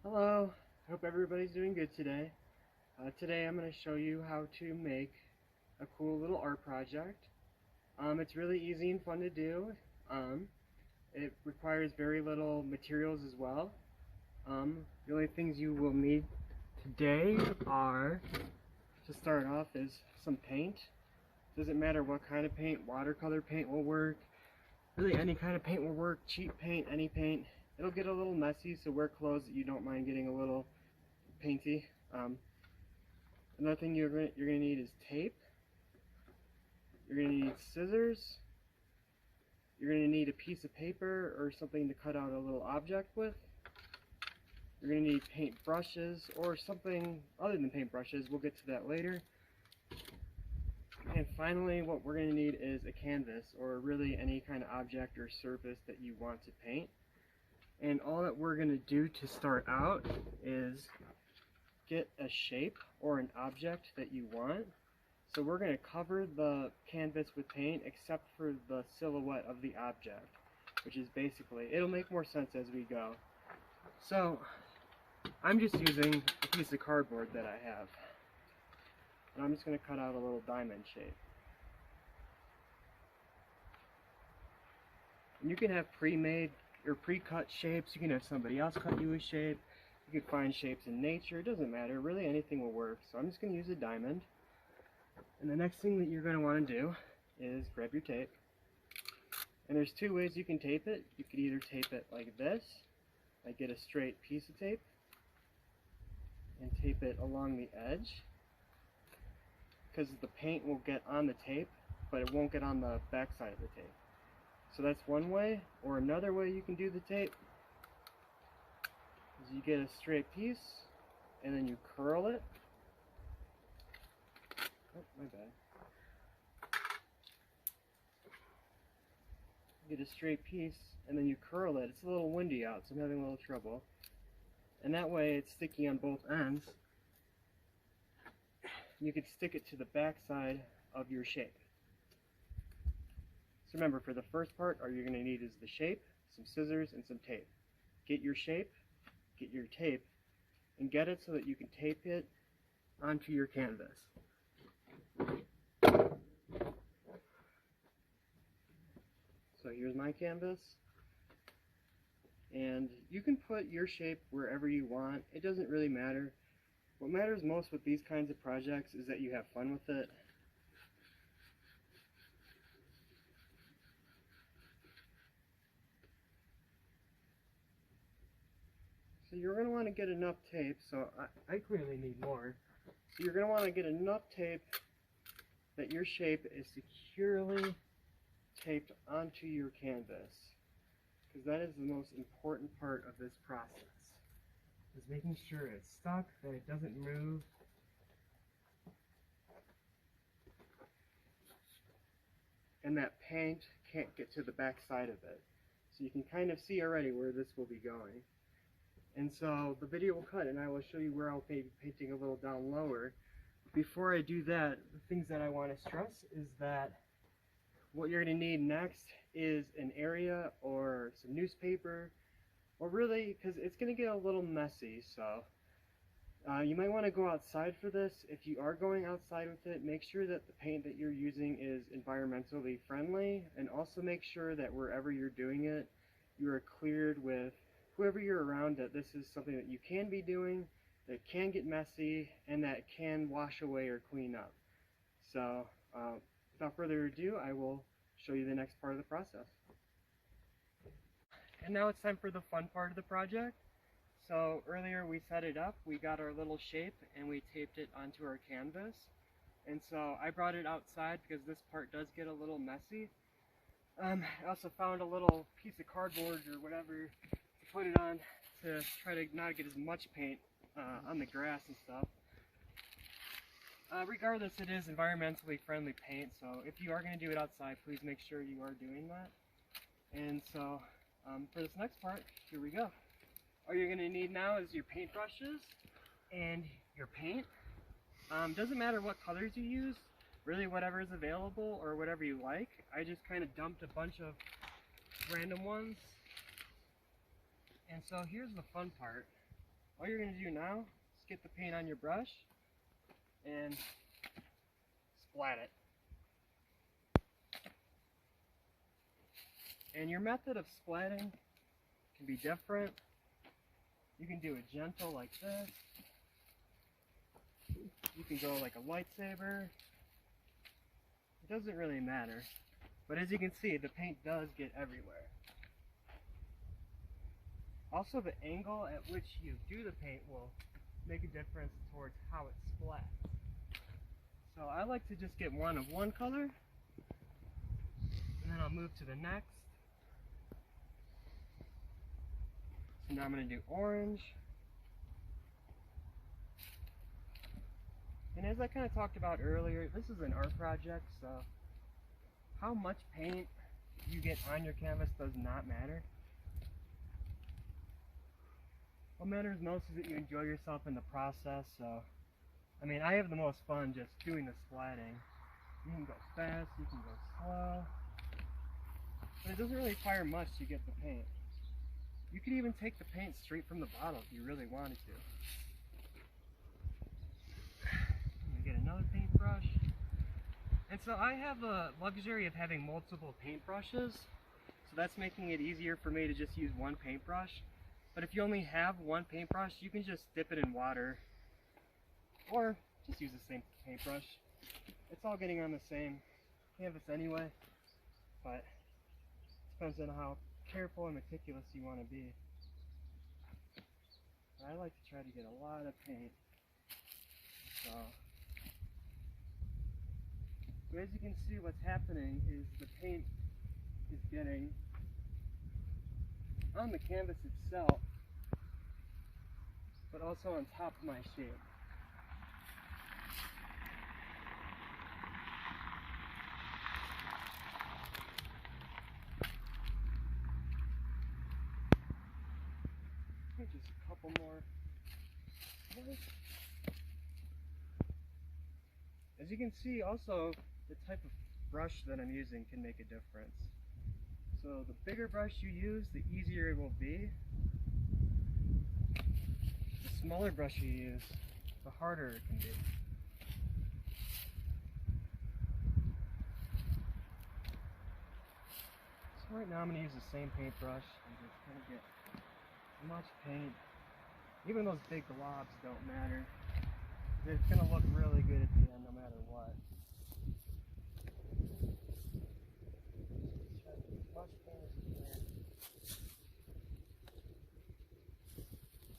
Hello, hope everybody's doing good today. Today I'm going to show you how to make a cool little art project. It's really easy and fun to do. It requires very little materials as well. The only things you will need today are, to start off, is some paint. Doesn't matter what kind of paint, watercolor paint will work. Really any kind of paint will work, cheap paint, any paint. It'll get a little messy, so wear clothes that you don't mind getting a little painty. Another thing you're gonna need is tape. You're gonna need scissors. You're gonna need a piece of paper or something to cut out a little object with. You're gonna need paint brushes or something other than paint brushes. We'll get to that later. And finally, what we're gonna need is a canvas, or really any kind of object or surface that you want to paint. And all that we're gonna do to start out is get a shape or an object that you want. So we're going to cover the canvas with paint except for the silhouette of the object, which is basically, it'll make more sense as we go. So I'm just using a piece of cardboard that I have, and I'm just going to cut out a little diamond shape. And you can have pre-made or pre-cut shapes. You can have somebody else cut you a shape. You can find shapes in nature, it doesn't matter, really anything will work. So I'm just going to use a diamond. And the next thing that you're going to want to do is grab your tape. And there's two ways you can tape it. You could either tape it like this, like get a straight piece of tape, and tape it along the edge, because the paint will get on the tape, but it won't get on the back side of the tape. So that's one way. Or another way you can do the tape is you get a straight piece and then you curl it. Oh, my bad. You get a straight piece and then you curl it. It's a little windy out, so I'm having a little trouble. And that way it's sticky on both ends. You could stick it to the back side of your shape. So remember, for the first part, all you're going to need is the shape, some scissors, and some tape. Get your shape, get your tape, and get it so that you can tape it onto your canvas. So here's my canvas, and you can put your shape wherever you want. It doesn't really matter. What matters most with these kinds of projects is that you have fun with it. So you're going to want to get enough tape, so I clearly need more. So you're going to want to get enough tape that your shape is securely taped onto your canvas, because that is the most important part of this process, is making sure it's stuck, that it doesn't move. And that paint can't get to the back side of it. So you can kind of see already where this will be going. And so the video will cut and I will show you where I'll be painting a little down lower. Before I do that, the things that I want to stress is that what you're going to need next is an area or some newspaper, or really, because it's going to get a little messy, so you might want to go outside for this. If you are going outside with it, make sure that the paint that you're using is environmentally friendly, and also make sure that wherever you're doing it, you are cleared with whoever you're around that this is something that you can be doing, that can get messy, and that can wash away or clean up. So without further ado, I will show you the next part of the process. And now it's time for the fun part of the project. So earlier we set it up, we got our little shape, and we taped it onto our canvas. And so I brought it outside because this part does get a little messy. I also found a little piece of cardboard or whatever to put it on to try to not get as much paint on the grass and stuff. Regardless, it is environmentally friendly paint, so if you are going to do it outside, please make sure you are doing that. And so for this next part, here we go. All you're going to need now is your paint brushes and your paint. Doesn't matter what colors you use, really whatever is available or whatever you like. I just kind of dumped a bunch of random ones. And so here's the fun part. all you're going to do now is get the paint on your brush and splat it. And your method of splatting can be different. You can do it gentle like this. You can go like a lightsaber. It doesn't really matter. But as you can see, the paint does get everywhere. Also, the angle at which you do the paint will make a difference towards how it splats. So I like to just get one of one color, and then I'll move to the next. So now I'm going to do orange. And as I kind of talked about earlier, this is an art project, so how much paint you get on your canvas does not matter. What matters most is that you enjoy yourself in the process. So, I mean, I have the most fun just doing the splatting. You can go fast, you can go slow, but it doesn't really require much to get the paint. You could even take the paint straight from the bottle if you really wanted to. Get another paintbrush. And so I have the luxury of having multiple paintbrushes, so that's making it easier for me to just use one paintbrush. But if you only have one paintbrush, you can just dip it in water or just use the same paintbrush. It's all getting on the same canvas anyway, but it depends on how careful and meticulous you want to be. But I like to try to get a lot of paint. So as you can see, what's happening is the paint is getting on the canvas itself, but also on top of my shape. Just a couple more. As you can see, also, the type of brush that I'm using can make a difference. So the bigger brush you use, the easier it will be. The smaller brush you use, the harder it can be. So right now I'm going to use the same paintbrush and just kind of get as much paint. Even those big globs don't matter. It's going to look really good at the end no matter what. Try to get as much paint as you can.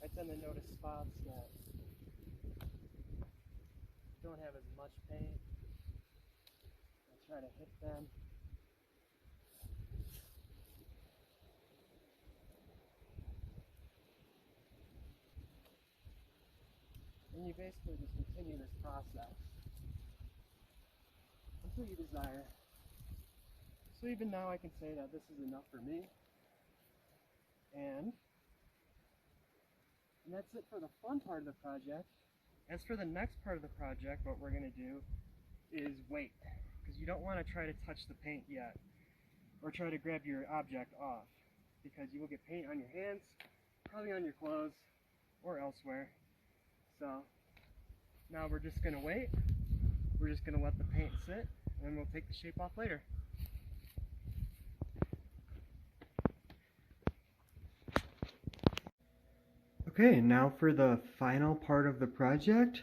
I tend to notice spots that don't have as much paint. I try to hit them. And you basically just continue this process until you desire. So even now I can say that this is enough for me. And that's it for the fun part of the project. As for the next part of the project, what we're going to do is wait. Because you don't want to try to touch the paint yet, or try to grab your object off, because you will get paint on your hands, probably on your clothes, or elsewhere. So now we're just going to wait. We're just going to let the paint sit, and then we'll take the shape off later. Okay, now for the final part of the project.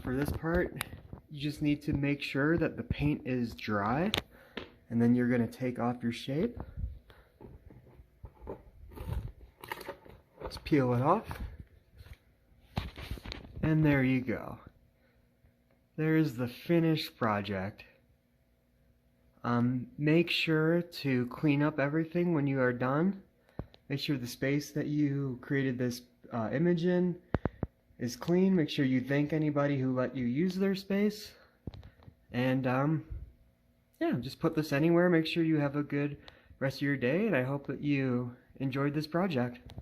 For this part, you just need to make sure that the paint is dry, and then you're going to take off your shape. Just peel it off. And there you go. There's the finished project. Make sure to clean up everything when you are done. Make sure the space that you created this image in is clean. Make sure you thank anybody who let you use their space. And yeah, just put this anywhere. Make sure you have a good rest of your day, and I hope that you enjoyed this project.